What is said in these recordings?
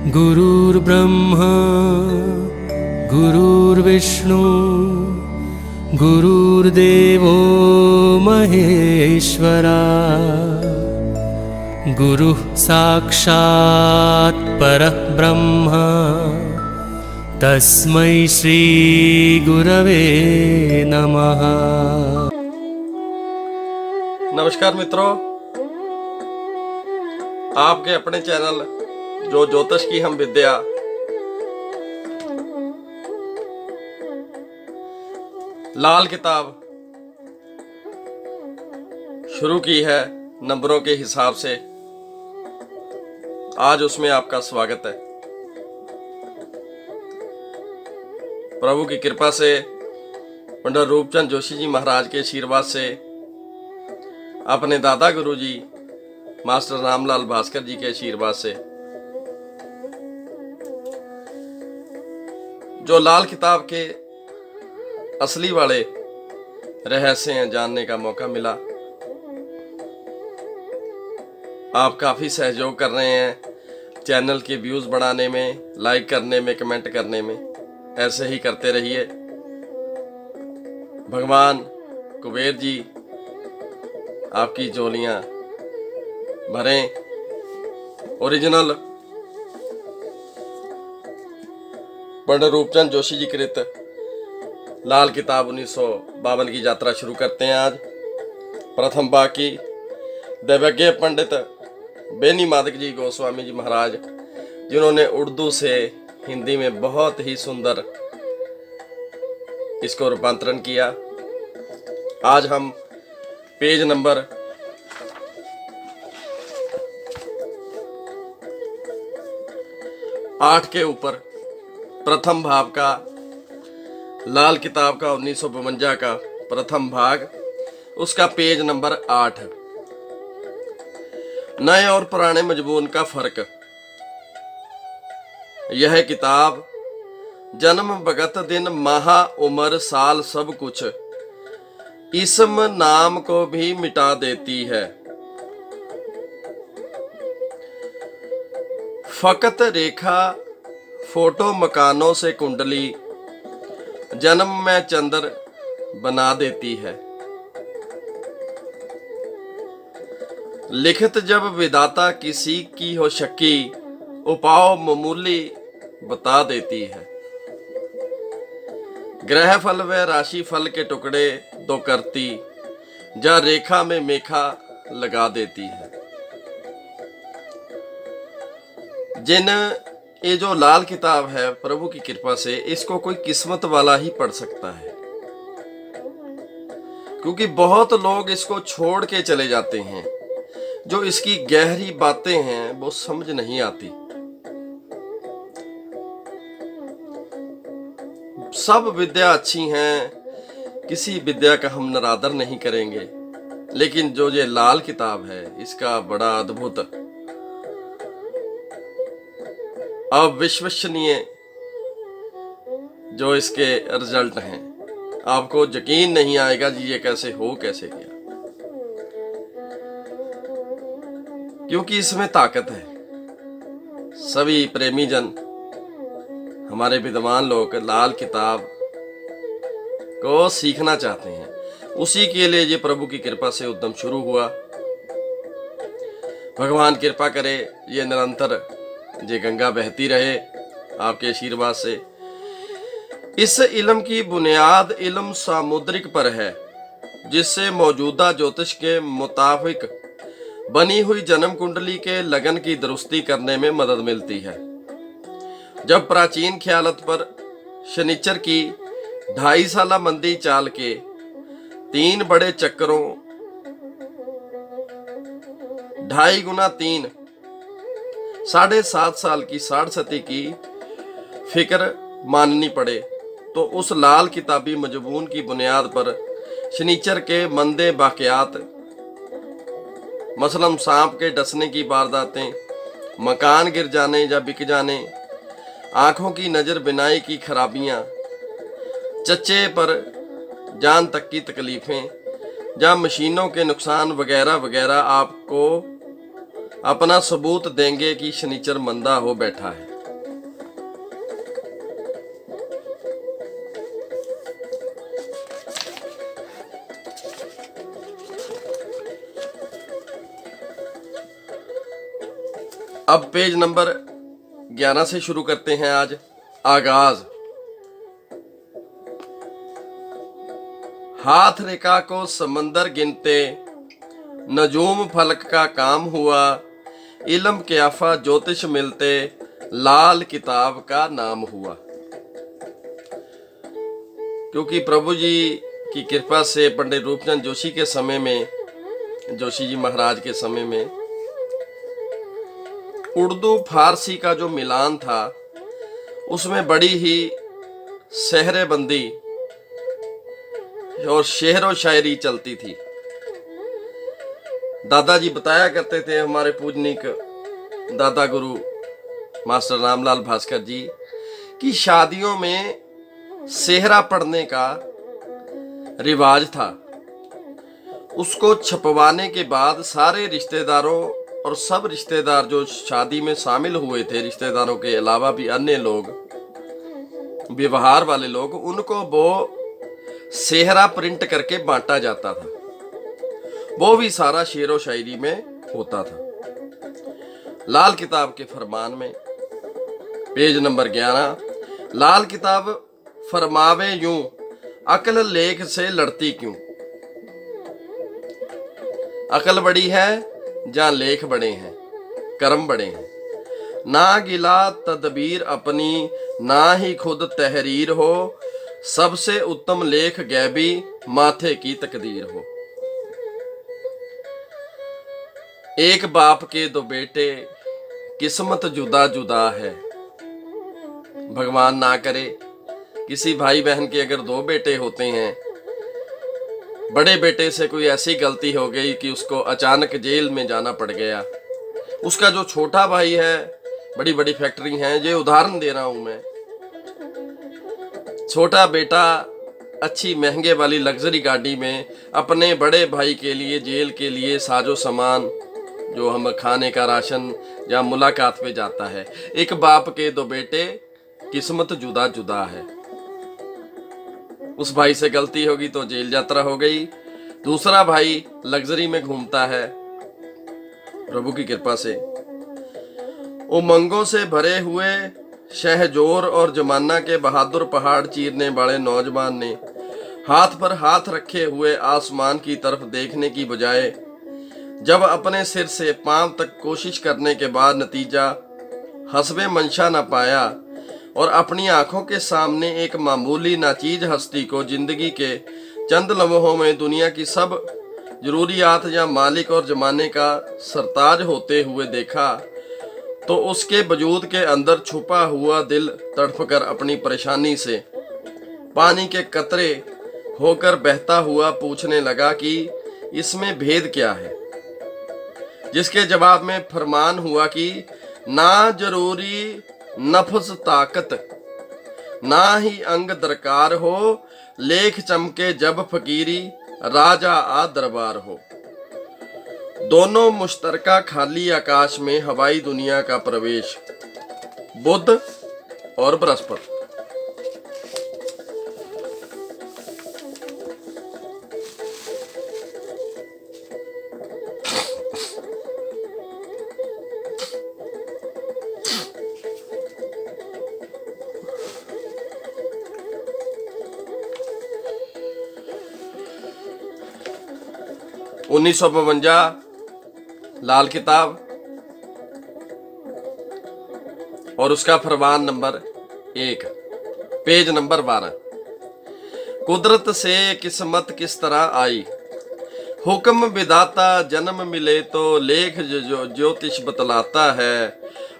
गुरुर्ब्रह्मा गुरुर्विष्णु गुरुर्देवो महेश्वरा गुरुः साक्षात् परब्रह्म तस्मै श्री गुरवे नमः। नमस्कार मित्रों, आपके अपने चैनल जो ज्योतिष की हम विद्या लाल किताब शुरू की है नंबरों के हिसाब से। आज उसमें आपका स्वागत है। प्रभु की कृपा से, पंडित रूपचंद जोशी जी महाराज के आशीर्वाद से, अपने दादा गुरु जी मास्टर रामलाल भास्कर जी के आशीर्वाद से जो लाल किताब के असली वाले रहस्य हैं जानने का मौका मिला। आप काफी सहयोग कर रहे हैं चैनल के व्यूज बढ़ाने में, लाइक करने में, कमेंट करने में। ऐसे ही करते रहिए। भगवान कुबेर जी आपकी झोलियां भरें। ओरिजिनल पंडित रूपचंद जोशी जी कृत लाल किताब 1952 की यात्रा शुरू करते हैं। आज प्रथम भाग की दैवज्ञ पंडित बेनी माधक जी गोस्वामी जी महाराज, जिन्होंने उर्दू से हिंदी में बहुत ही सुंदर इसको रूपांतरण किया। आज हम पेज नंबर 8 के ऊपर प्रथम भाग का लाल किताब का 1952 का प्रथम भाग, उसका पेज नंबर 8, नए और पुराने मजमून का फर्क। यह किताब जन्म भगत दिन माह उम्र साल सब कुछ इसम नाम को भी मिटा देती है। फकत रेखा फोटो मकानों से कुंडली जन्म में चंद्र बना देती है। लिखित जब विधाता किसी की हो शक्की उपाय मामूली बता देती है। ग्रह फल व राशि फल के टुकड़े दो करती जा रेखा में मेखा लगा देती है। जिन ये जो लाल किताब है, प्रभु की कृपा से इसको कोई किस्मत वाला ही पढ़ सकता है, क्योंकि बहुत लोग इसको छोड़ के चले जाते हैं। जो इसकी गहरी बातें हैं वो समझ नहीं आती। सब विद्या अच्छी हैं, किसी विद्या का हम निरादर नहीं करेंगे, लेकिन जो ये लाल किताब है इसका बड़ा अद्भुत अविश्वसनीय जो इसके रिजल्ट हैं, आपको यकीन नहीं आएगा जी ये कैसे गया, क्योंकि इसमें ताकत है। सभी प्रेमी जन, हमारे विद्वान लोग लाल किताब को सीखना चाहते हैं। उसी के लिए ये प्रभु की कृपा से उद्यम शुरू हुआ। भगवान कृपा करे ये निरंतर ये गंगा बहती रहे आपके आशीर्वाद से। इस इल्म की बुनियाद इल्म सामुद्रिक पर है, जिससे मौजूदा ज्योतिष के मुताबिक बनी हुई जन्म कुंडली के लगन की दुरुस्ती करने में मदद मिलती है। जब प्राचीन ख्यालत पर शनिचर की 2.5 साला मंदी चाल के 3 बड़े चक्करों 2.5 गुना 3 7.5 साल की 60 सती की फिक्र माननी पड़े, तो उस लाल किताबी मजमून की बुनियाद पर शनिचर के मंदे वाकयात, मसलन सांप के डसने की वारदातें, मकान गिर जाने या बिक जाने, आंखों की नजर बिनाई की खराबियां, चच्चे पर जान तक की तकलीफें या मशीनों के नुकसान वगैरह वगैरह आपको अपना सबूत देंगे कि शनिचर मंदा हो बैठा है। अब पेज नंबर 11 से शुरू करते हैं आज। आगाज। हाथ रेखा को समंदर गिनते, नजूम फलक का काम हुआ, इल्म क्याफा ज्योतिष मिलते, लाल किताब का नाम हुआ। क्योंकि प्रभु जी की कृपा से पंडित रूपचंद जोशी के समय में, जोशी जी महाराज के समय में उर्दू फारसी का जो मिलान था उसमें बड़ी ही सहरेबंदी और शेर व शायरी चलती थी। दादाजी बताया करते थे, हमारे पूजनीक दादा गुरु मास्टर रामलाल भास्कर जी, कि शादियों में सेहरा पढ़ने का रिवाज था। उसको छपवाने के बाद सारे रिश्तेदारों और सब रिश्तेदार जो शादी में शामिल हुए थे, रिश्तेदारों के अलावा भी अन्य लोग, व्यवहार वाले लोग, उनको वो सेहरा प्रिंट करके बांटा जाता था। वो भी सारा शेर व शायरी में होता था। लाल किताब के फरमान में पेज नंबर 11, लाल किताब फरमावे यूं, अकल लेख से लड़ती क्यों। अकल बड़ी है जहां लेख बड़े हैं, कर्म बड़े हैं। ना गिला तदबीर अपनी, ना ही खुद तहरीर हो, सबसे उत्तम लेख गैबी, माथे की तकदीर हो। एक बाप के दो बेटे, किस्मत जुदा जुदा है। भगवान ना करे किसी भाई बहन के अगर दो बेटे होते हैं, बड़े बेटे से कोई ऐसी गलती हो गई कि उसको अचानक जेल में जाना पड़ गया, उसका जो छोटा भाई है, बड़ी बड़ी फैक्ट्री हैं, ये उदाहरण दे रहा हूं मैं, छोटा बेटा अच्छी महंगे वाली लग्जरी गाड़ी में अपने बड़े भाई के लिए, जेल के लिए साजो सामान, जो हम खाने का राशन या मुलाकात पे जाता है। एक बाप के दो बेटे, किस्मत जुदा जुदा है। उस भाई से गलती होगी तो जेल यात्रा हो गई। दूसरा भाई लग्जरी में घूमता है, प्रभु की कृपा से। उमंगों से भरे हुए शहजोर और जमाना के बहादुर पहाड़ चीरने वाले नौजवान ने हाथ पर हाथ रखे हुए आसमान की तरफ देखने की बजाय जब अपने सिर से पांव तक कोशिश करने के बाद नतीजा हस्बे मंशा न पाया और अपनी आंखों के सामने एक मामूली नाचीज हस्ती को जिंदगी के चंद लम्हों में दुनिया की सब जरूरियात या मालिक और जमाने का सरताज होते हुए देखा, तो उसके वजूद के अंदर छुपा हुआ दिल तड़पकर अपनी परेशानी से पानी के कतरे होकर बहता हुआ पूछने लगा कि इसमें भेद क्या है। जिसके जवाब में फरमान हुआ कि ना जरूरी नफ्स ताकत, ना ही अंग दरकार हो, लेख चमके जब फकीरी, राजा आ दरबार हो। दोनों मुश्तरका खाली आकाश में हवाई दुनिया का प्रवेश, बुध और बृहस्पति। 1952 लाल किताब और उसका फरमान नंबर 1, पेज नंबर 12। कुदरत से किस्मत किस तरह आई, हुक्म विधाता जन्म मिले तो लेख ज्योतिष बतलाता है।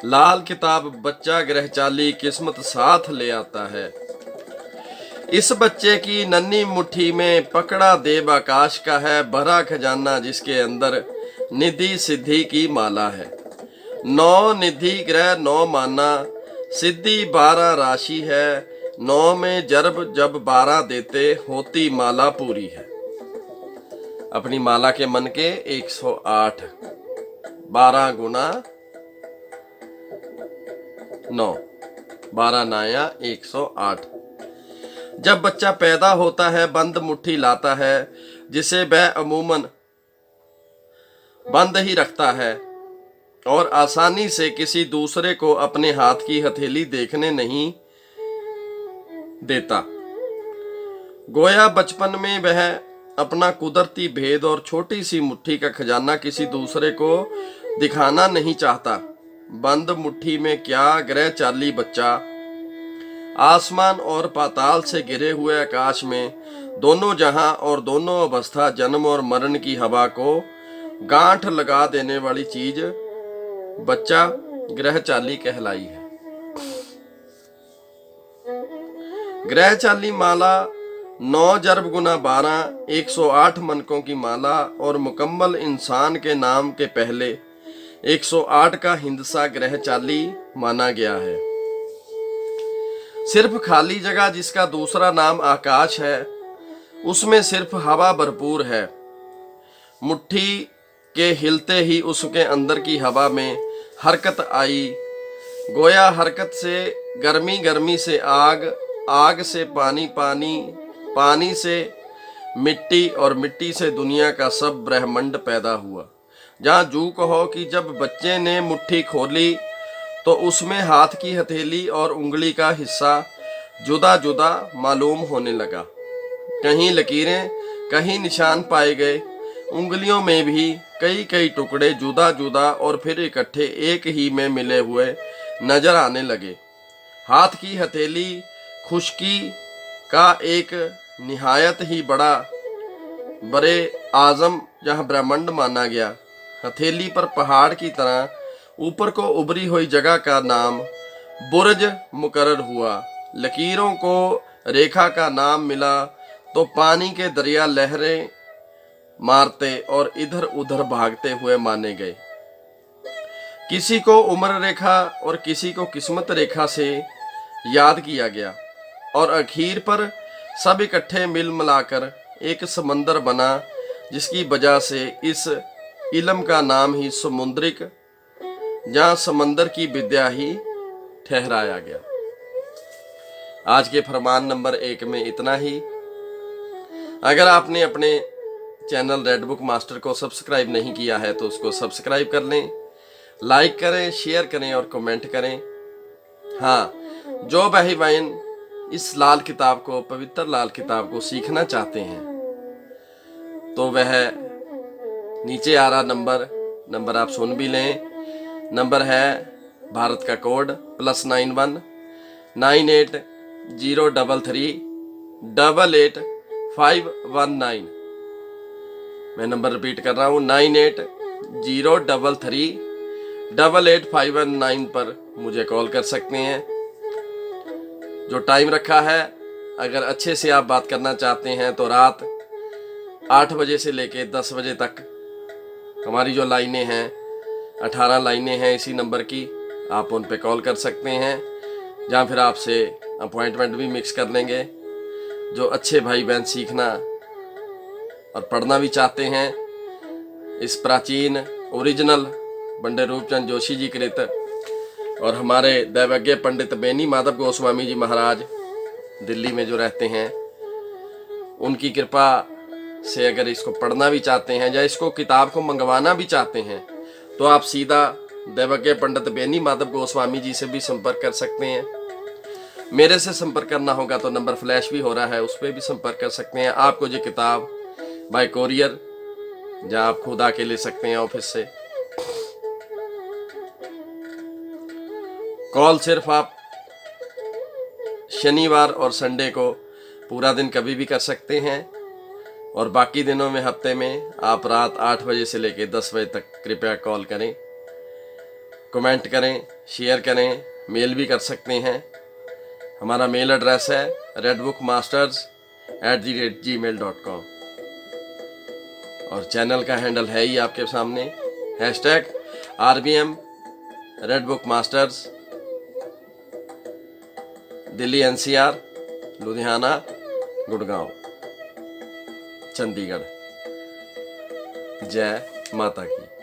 लाल किताब बच्चा ग्रह चाली किस्मत साथ ले आता है। इस बच्चे की नन्ही मुट्ठी में पकड़ा देव आकाश का है भरा खजाना, जिसके अंदर निधि सिद्धि की माला है। 9 निधि ग्रह 9 माना, सिद्धि 12 राशि है। 9 में जब 12 देते होती माला पूरी है। अपनी माला के मन के 108, 12 गुना 9, 12 नाया 108। जब बच्चा पैदा होता है बंद मुट्ठी लाता है, जिसे वह अमूमन बंद ही रखता है। और आसानी से किसी दूसरे को अपने हाथ की हथेली देखने नहीं देता। गोया बचपन में वह अपना कुदरती भेद और छोटी सी मुट्ठी का खजाना किसी दूसरे को दिखाना नहीं चाहता। बंद मुट्ठी में क्या ग्रह चाली बच्चा, आसमान और पाताल से घिरे हुए आकाश में दोनों जहां और दोनों अवस्था, जन्म और मरण की हवा को गांठ लगा देने वाली चीज बच्चा ग्रह चाली कहलाई है। ग्रह चाली माला 9 जर्ब गुना 12 108 मनकों की माला और मुकम्मल इंसान के नाम के पहले 108 का हिंदसा ग्रह चाली माना गया है। सिर्फ खाली जगह जिसका दूसरा नाम आकाश है, उसमें सिर्फ हवा भरपूर है। मुट्ठी के हिलते ही उसके अंदर की हवा में हरकत आई। गोया हरकत से गर्मी, गर्मी से आग, आग से पानी, पानी, पानी से मिट्टी और मिट्टी से दुनिया का सब ब्रह्मांड पैदा हुआ। जहाँ जू कहो कि जब बच्चे ने मुट्ठी खोली तो उसमें हाथ की हथेली और उंगली का हिस्सा जुदा जुदा मालूम होने लगा। कहीं लकीरें, कहीं निशान पाए गए। उंगलियों में भी कई कई टुकड़े जुदा जुदा और फिर इकट्ठे एक ही में मिले हुए नजर आने लगे। हाथ की हथेली खुश्की का एक निहायत ही बड़े आजम जहाँ ब्रह्मांड माना गया। हथेली पर पहाड़ की तरह ऊपर को उभरी हुई जगह का नाम बुर्ज मुकर्रर हुआ। लकीरों को रेखा का नाम मिला तो पानी के दरिया लहरें मारते और इधर उधर भागते हुए माने गए। किसी को उम्र रेखा और किसी को किस्मत रेखा से याद किया गया और आखिर पर सब इकट्ठे मिल मिलाकर एक समंदर बना, जिसकी वजह से इस इल्म का नाम ही समुद्रिक, जहां समंदर की विद्या ही ठहराया गया। आज के फरमान नंबर 1 में इतना ही। अगर आपने अपने चैनल रेड बुक मास्टर को सब्सक्राइब नहीं किया है तो उसको सब्सक्राइब कर लें, लाइक करें, शेयर करें और कमेंट करें। हाँ, जो भाई बहन इस लाल किताब को, पवित्र लाल किताब को सीखना चाहते हैं तो वह नीचे आ रहा नंबर आप सुन भी लें। नंबर है भारत का कोड +91 9803 88519। मैं नंबर रिपीट कर रहा हूँ 9803 88519 पर मुझे कॉल कर सकते हैं। जो टाइम रखा है, अगर अच्छे से आप बात करना चाहते हैं तो रात 8 बजे से लेके 10 बजे तक हमारी जो लाइनें हैं 18 लाइनें हैं इसी नंबर की, आप उन पे कॉल कर सकते हैं। जहाँ फिर आपसे अपॉइंटमेंट भी मिक्स कर लेंगे। जो अच्छे भाई बहन सीखना और पढ़ना भी चाहते हैं इस प्राचीन ओरिजिनल बंडे रूपचंद जोशी जी कृत और हमारे दैवज्ञ पंडित बेनी माधव गोस्वामी जी महाराज दिल्ली में जो रहते हैं, उनकी कृपा से अगर इसको पढ़ना भी चाहते हैं या इसको किताब को मंगवाना भी चाहते हैं तो आप सीधा दैवज्ञ पंडित बेनी माधव गोस्वामी जी से भी संपर्क कर सकते हैं। मेरे से संपर्क करना होगा तो नंबर फ्लैश भी हो रहा है, उस पर भी संपर्क कर सकते हैं। आपको ये किताब बाय कोरियर या आप खुद आके ले सकते हैं ऑफिस से। कॉल सिर्फ आप शनिवार और संडे को पूरा दिन कभी भी कर सकते हैं और बाकी दिनों में हफ्ते में आप रात 8 बजे से लेकर 10 बजे तक कृपया कॉल करें, कमेंट करें, शेयर करें, मेल भी कर सकते हैं। हमारा मेल एड्रेस है redbookmasters@gmail.com और चैनल का हैंडल है ही आपके सामने #RBM redbookmasters, Delhi NCR, Ludhiana, Gurgaon, Chandigarh. जय माता की।